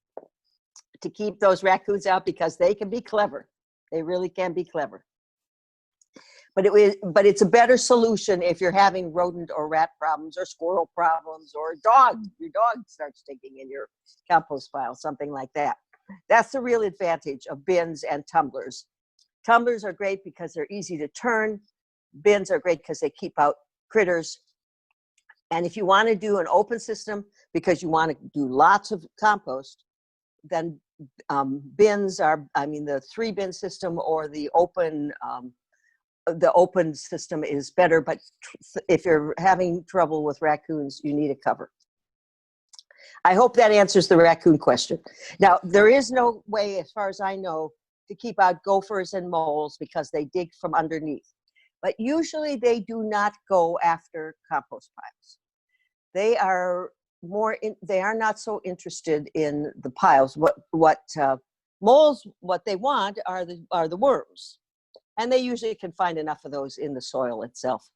to keep those raccoons out, because they can be clever. They really can be clever. But it's a better solution if you're having rodent or rat problems or squirrel problems, or your dog starts digging in your compost pile, something like that. That's the real advantage of bins and tumblers. Tumblers are great because they're easy to turn. Bins are great because they keep out critters. And if you want to do an open system because you want to do lots of compost, then bins are, the 3-bin system or the open system is better. But if you're having trouble with raccoons, you need a cover. I hope that answers the raccoon question. Now, there is no way, as far as I know, to keep out gophers and moles because they dig from underneath. But usually they do not go after compost piles. They are not so interested in the piles. Moles, what they want are the worms. And they usually can find enough of those in the soil itself.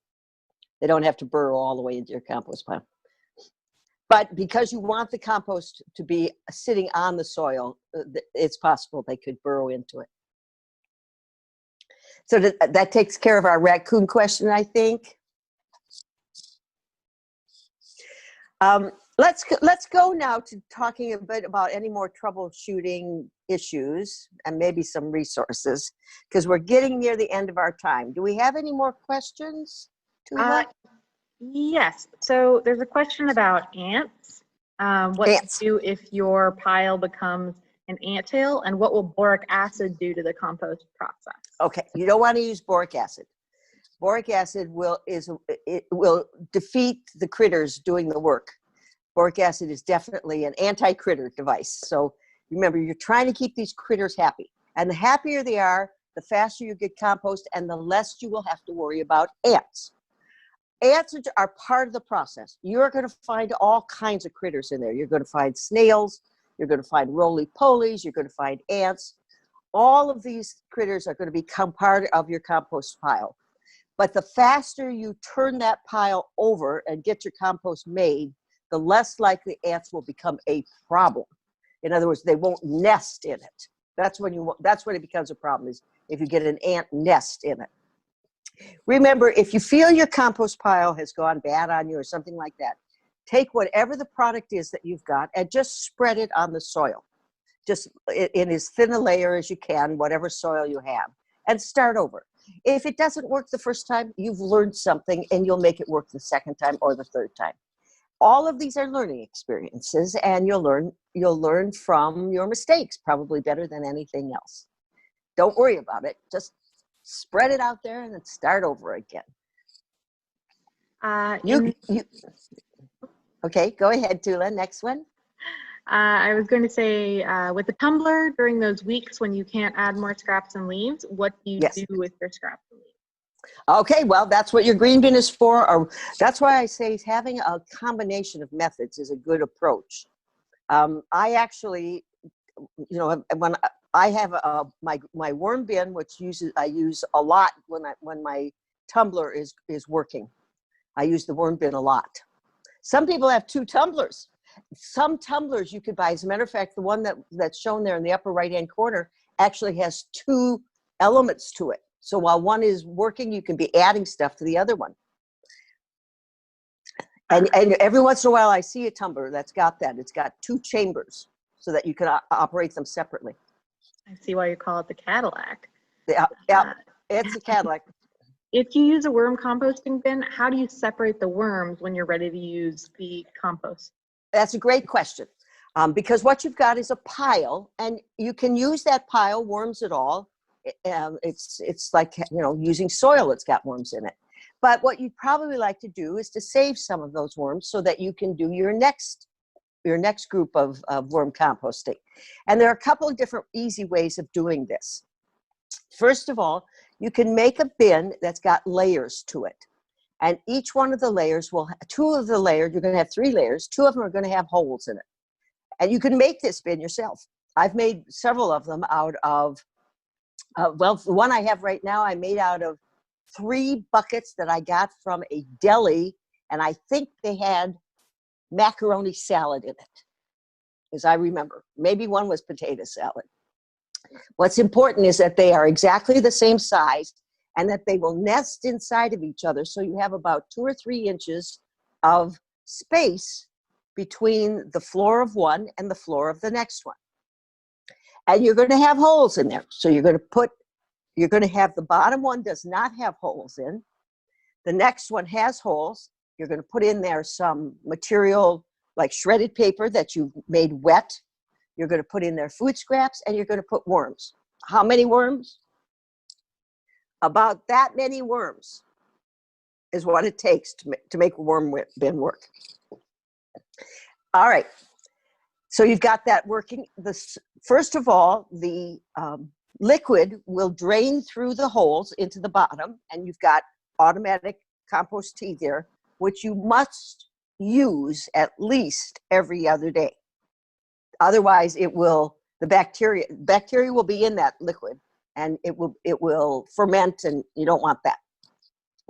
They don't have to burrow all the way into your compost pile. But because you want the compost to be sitting on the soil, it's possible they could burrow into it. So that takes care of our raccoon question, I think. Let's go now to talking a bit about any more troubleshooting issues and maybe some resources, because we're getting near the end of our time. Do we have any more questions?
Yes. So there's a question about ants. What
Ants.
to do if your pile becomes an anthill, and what will boric acid do to the compost process?
Okay, you don't want to use boric acid. Boric acid will defeat the critters doing the work. Boric acid is definitely an anti-critter device. So remember, you're trying to keep these critters happy. And the happier they are, the faster you get compost and the less you will have to worry about ants. Ants are part of the process. You're going to find all kinds of critters in there. You're going to find snails. You're going to find roly-polies. You're going to find ants. All of these critters are going to become part of your compost pile. But the faster you turn that pile over and get your compost made, the less likely ants will become a problem. In other words, they won't nest in it. That's when it becomes a problem, is if you get an ant nest in it. Remember, if you feel your compost pile has gone bad on you or something like that, take whatever the product is that you've got and just spread it on the soil. Just in as thin a layer as you can, whatever soil you have, and start over. If it doesn't work the first time, you've learned something and you'll make it work the second time or the third time. All of these are learning experiences, and you'll learn from your mistakes probably better than anything else. Don't worry about it. Just spread it out there and then start over again. You, okay, go ahead, Tula. Next one.
I was going to say, with the tumbler, during those weeks when you can't add more scraps and leaves, what do you do with your scraps and leaves?
Okay, well, that's what your green bin is for. Or that's why I say having a combination of methods is a good approach. I actually, you know, when I have my worm bin, which I use a lot when my tumbler is working. I use the worm bin a lot. Some people have 2 tumblers. Some tumblers you could buy. As a matter of fact, the one that's shown there in the upper right-hand corner actually has 2 elements to it. So while one is working, you can be adding stuff to the other one. And every once in a while, I see a tumbler that's got that. It's got 2 chambers so that you can operate them separately.
I see why you call it the Cadillac.
Yeah, it's a Cadillac.
If you use a worm composting bin, how do you separate the worms when you're ready to use the compost?
That's a great question, because what you've got is a pile, and you can use that pile, worms at all. It's like, you know, using soil that's got worms in it. But what you'd probably like to do is to save some of those worms so that you can do your next group of worm composting. And there are a couple of different easy ways of doing this. First of all, you can make a bin that's got layers to it. And each one of the layers will, 2 of the layers, you're going to have 3 layers, 2 of them are going to have holes in it. And you can make this bin yourself. I've made several of them out of, well, the one I have right now, I made out of 3 buckets that I got from a deli, and I think they had macaroni salad in it, as I remember. Maybe one was potato salad. What's important is that they are exactly the same size and that they will nest inside of each other, so you have about 2 or 3 inches of space between the floor of one and the floor of the next one. And you're going to have holes in there. So you're going to have the bottom one does not have holes in. The next one has holes. You're going to put in there some material like shredded paper that you've made wet. You're going to put in there food scraps, and you're going to put worms. How many worms? About that many worms is what it takes to make a worm bin work. All right. So you've got that working. First of all, the liquid will drain through the holes into the bottom, and you've got automatic compost tea there, which you must use at least every other day. Otherwise, the bacteria will be in that liquid, and it will ferment, and you don't want that.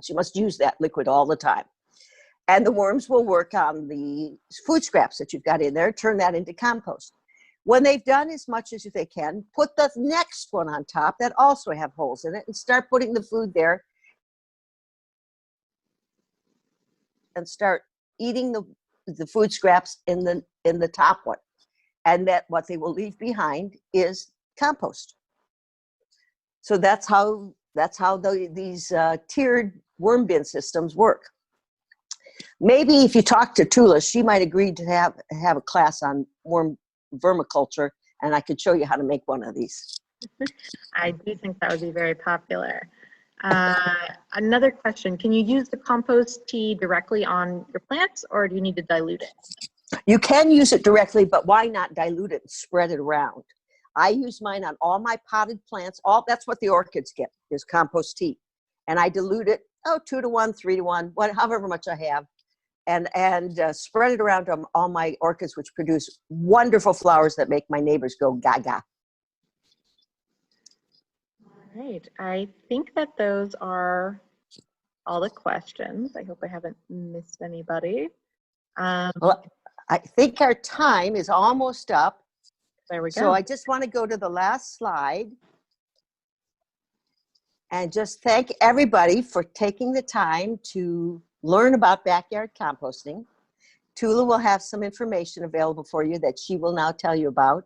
So you must use that liquid all the time. And the worms will work on the food scraps that you've got in there, turn that into compost. When they've done as much as they can, put the next one on top that also have holes in it, and start putting the food there, and start eating the food scraps in the top one. And that what they will leave behind is compost. So that's how these tiered worm bin systems work. Maybe if you talk to Tula, she might agree to have a class on vermiculture, and I could show you how to make one of these.
I do think that would be very popular. Another question, can you use the compost tea directly on your plants, or do you need to dilute it?
You can use it directly, but why not dilute it and spread it around? I use mine on all my potted plants. That's what the orchids get, is compost tea. And I dilute it, 2 to 1, 3 to 1, however much I have, and spread it around on all my orchids, which produce wonderful flowers that make my neighbors go gaga.
All right, I think that those are all the questions. I hope I haven't missed anybody.
Well, I think our time is almost up.
There we go.
So I just want to go to the last slide and just thank everybody for taking the time to learn about backyard composting. Tula will have some information available for you that she will now tell you about.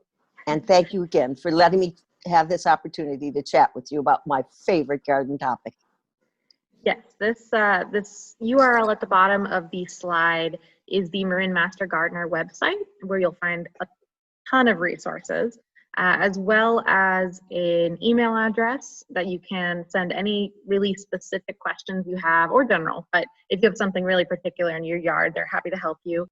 And thank you again for letting me have this opportunity to chat with you about my favorite garden topic.
Yes, this URL at the bottom of the slide is the Marin Master Gardener website, where you'll find a ton of resources. as well as an email address that you can send any really specific questions you have, or general, but if you have something really particular in your yard, they're happy to help you.